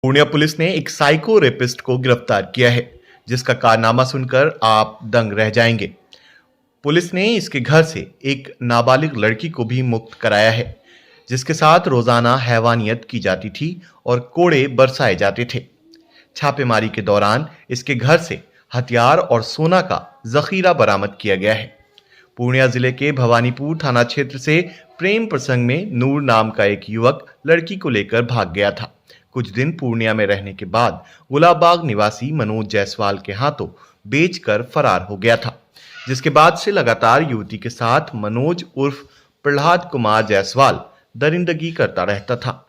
Purnia police ने एक psycho rapist को गिरफ्तार किया है, जिसका कारनामा सुनकर आप दंग रह जाएंगे। पुलिस ने इसके घर से एक नाबालिग लड़की को भी मुक्त कराया है, जिसके साथ रोजाना हैवानियत की जाती थी और कोड़े बरसाए जाते थे। छापेमारी के दौरान इसके घर से हथियार और सोना का जखीरा बरामद किया गया है। पूर्णिया जिले के भवानीपुर थाना क्षेत्र से प्रेम प्रसंग में नूर नाम का एक युवक लड़की को लेकर भाग गया था। कुछ दिन पूर्णिया में रहने के बाद गुलाबबाग निवासी मनोज जायसवाल के हाथों बेचकर फरार हो गया था, जिसके बाद से लगातार युवती के साथ मनोज उर्फ प्रहलाद कुमार जायसवाल दरिंदगी करता रहता था।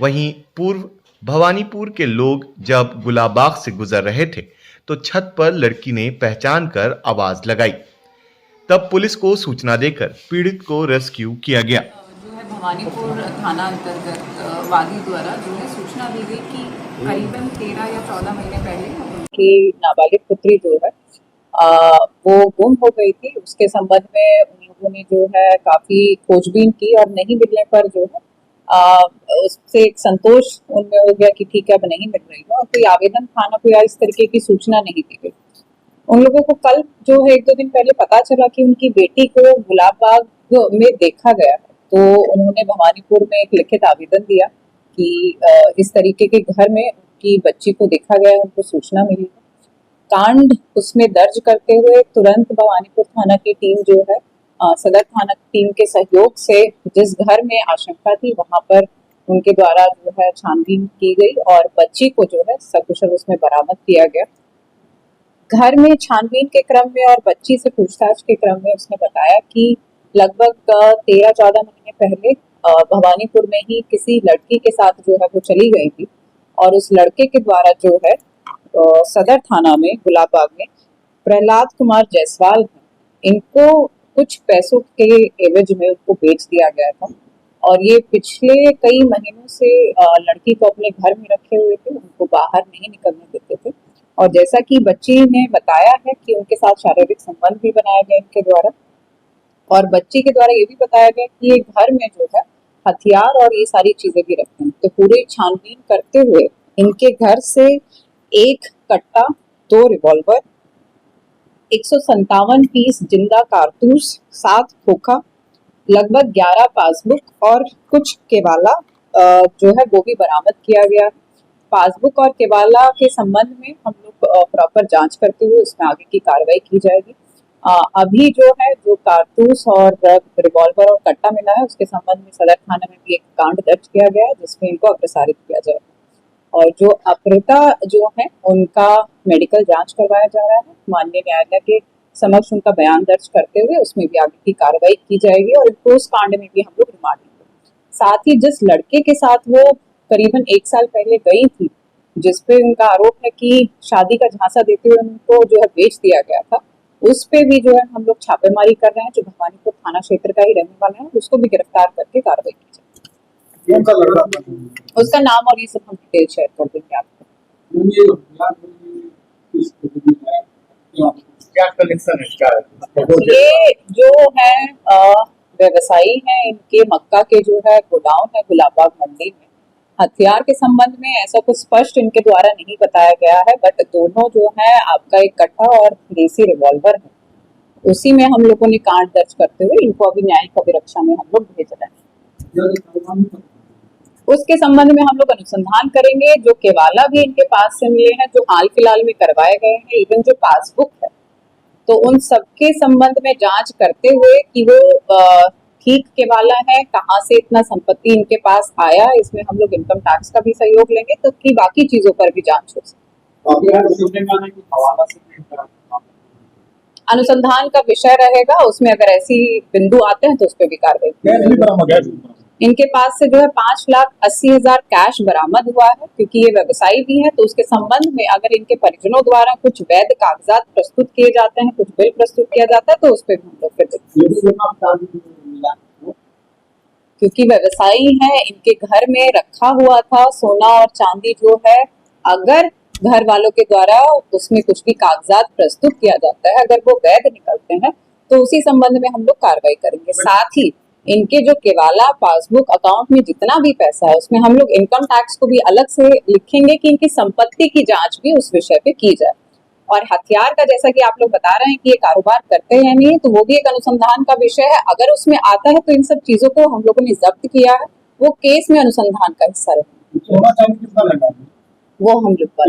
वहीं पूर्व भवानीपुर के लोग जब गुलाबबाग से गुजर रहे थे तो छत पर लड़की ने पहचान कर आवाज लगाई। तब पुलिस को सूचना देकर पीड़ित को रेस्क्यू किया गया। जो है भवानीपुर थाना अंतर्गत वादी द्वारा जो है सूचना दी गई कि करीबन 13 या 14 महीने पहले उनकी नाबालिग पुत्री जो है वो गुम हो गई थी। उसके संबंध में उन लोगों ने जो है काफी खोजबीन की और नहीं मिलने पर जो है उससे एक संतोष उनमें हो गया कि ठीक है अब नहीं मिल रही है, और कोई आवेदन थाना को या इस तरीके की सूचना नहीं दी गई। उन लोगों को कल जो है 1-2 दिन पहले पता चला कि उनकी बेटी को गुलाबबाग में देखा गया है, तो उन्होंने भवानीपुर में एक लिखित आवेदन दिया कि इस तरीके के घर में उनकी बच्ची को देखा गया है, उनको सूचना मिली है। कांड उसमें दर्ज करते हुए तुरंत भवानीपुर थाना की टीम जो है सदर थाना टीम के सहयोग से जिस घर में आशंका थी वहां पर उनके द्वारा जो है छानबीन की गई और बच्ची को जो है सकुशल उसमें बरामद किया गया। घर में छानबीन के क्रम में और बच्ची से पूछताछ के क्रम में उसने बताया कि लगभग 13-14 महीने पहले भवानीपुर में ही किसी लड़की के साथ जो है वो चली गई थी, और उस लड़के के द्वारा जो है सदर थाना में गुलाबबाग में प्रहलाद कुमार जायसवाल इनको कुछ पैसों के एवज में उनको बेच दिया गया था। और ये पिछले कई महीनों से लड़की को अपने घर में रखे हुए थे, उनको बाहर नहीं निकलने देते थे। और जैसा कि बच्ची ने बताया है कि उनके साथ शारीरिक संबंध भी बनाया गया इनके द्वारा, और बच्ची के द्वारा ये भी बताया गया कि ये घर में जो है हथियार और ये सारी चीजें भी रखते हैं। तो पूरे छानबीन करते हुए इनके घर से 1 कट्टा, 2 रिवॉल्वर, 157 पीस जिंदा कारतूस, 7 खोखा, लगभग 11 पासबुक और कुछ केवाला जो है वो भी बरामद किया गया। पासबुक और केवाला के संबंध में हम लोग प्रॉपर जांच करते हुए उसमें आगे की कार्रवाई की जाएगी। अभी जो है जो कारतूस और रिवॉल्वर और कट्टा मिला है उसके संबंध में सदर थाना में भी एक कांड दर्ज किया गया है, जिसमें इनको अग्रसारित किया जाएगा। और जो अपहृता जो है उनका मेडिकल जांच करवाया जा रहा है। माननीय न्यायालय के समक्ष उनका बयान दर्ज करते हुए उसमें भी आगे की कार्रवाई की जाएगी और इनको उस कांड में भी हम लोग रिमांड लेंगे। साथ ही जिस लड़के के साथ वो करीबन 1 साल पहले गई थी, जिसपे उनका आरोप है कि शादी का झांसा देते हुए उनको जो है बेच दिया गया था, उस पे भी जो है हम लोग छापेमारी कर रहे हैं। जो भवानीपुर थाना क्षेत्र का ही रहने वाला है उसको भी गिरफ्तार करके कार्रवाई की जाएगी। उसका नाम और ये सब हम डिटेल शेयर कर देंगे आपको। ये जो है व्यवसायी हैं, इनके मक्का के जो है गोडाउन है गुलाबबाग मंडी में। हथियार के संबंध में ऐसा कुछ स्पष्ट इनके द्वारा नहीं बताया गया है, बट दोनों जो है आपका 1 कट्टा और देसी रिवॉल्वर है, उसी में हम लोगों ने कांड दर्ज करते हुए इनको अभी न्यायिक अभिरक्षा में हम लोग भेज रहे हैं। उसके संबंध में हम लोग अनुसंधान करेंगे। जो केवाला भी इनके पास से मिले हैं, जो हाल फिलहाल में करवाए गए हैं, इवन जो पासबुक है, तो उन सबके संबंध में जांच करते हुए कि वो ठीक केवाला है, कहाँ से इतना संपत्ति इनके पास आया, इसमें हम लोग इनकम टैक्स का भी सहयोग लेंगे, तो की बाकी चीजों पर भी जांच हो सके। अनुसंधान का विषय रहेगा, उसमें अगर ऐसी बिंदु आते हैं तो उस पर भी कार्रवाई। इनके पास से जो है 5,80,000 कैश बरामद हुआ है, क्योंकि ये व्यवसायी भी है, तो उसके संबंध में अगर इनके परिजनों द्वारा कुछ वैध कागजात प्रस्तुत किए जाते हैं, कुछ बिल प्रस्तुत किया जाता है, तो उस पर भी हम लोग फिर क्योंकि व्यवसायी है, इनके घर में रखा हुआ था सोना और चांदी जो है, अगर घर वालों के द्वारा उसमें कुछ भी कागजात प्रस्तुत किया जाता है, अगर वो वैध निकलते हैं तो उसी संबंध में हम लोग कार्रवाई करेंगे। साथ ही इनके जो केवाला पासबुक अकाउंट में जितना भी पैसा है उसमें हम लोग इनकम टैक्स को भी अलग से लिखेंगे कि इनकी संपत्ति की जांच भी उस विषय पे की जाए। और हथियार का जैसा कि आप लोग बता रहे हैं कि ये कारोबार करते हैं नहीं, तो वो भी एक अनुसंधान का विषय है। अगर उसमें आता है तो इन सब चीजों को हम लोगों ने जब्त किया है, वो केस में अनुसंधान का हिस्सा रहे। सोना चांदी कितना लगा? वो हम लोग पर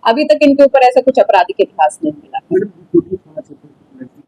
अभी तक इनके ऊपर ऐसा कुछ आपराधिक इतिहास नहीं मिला।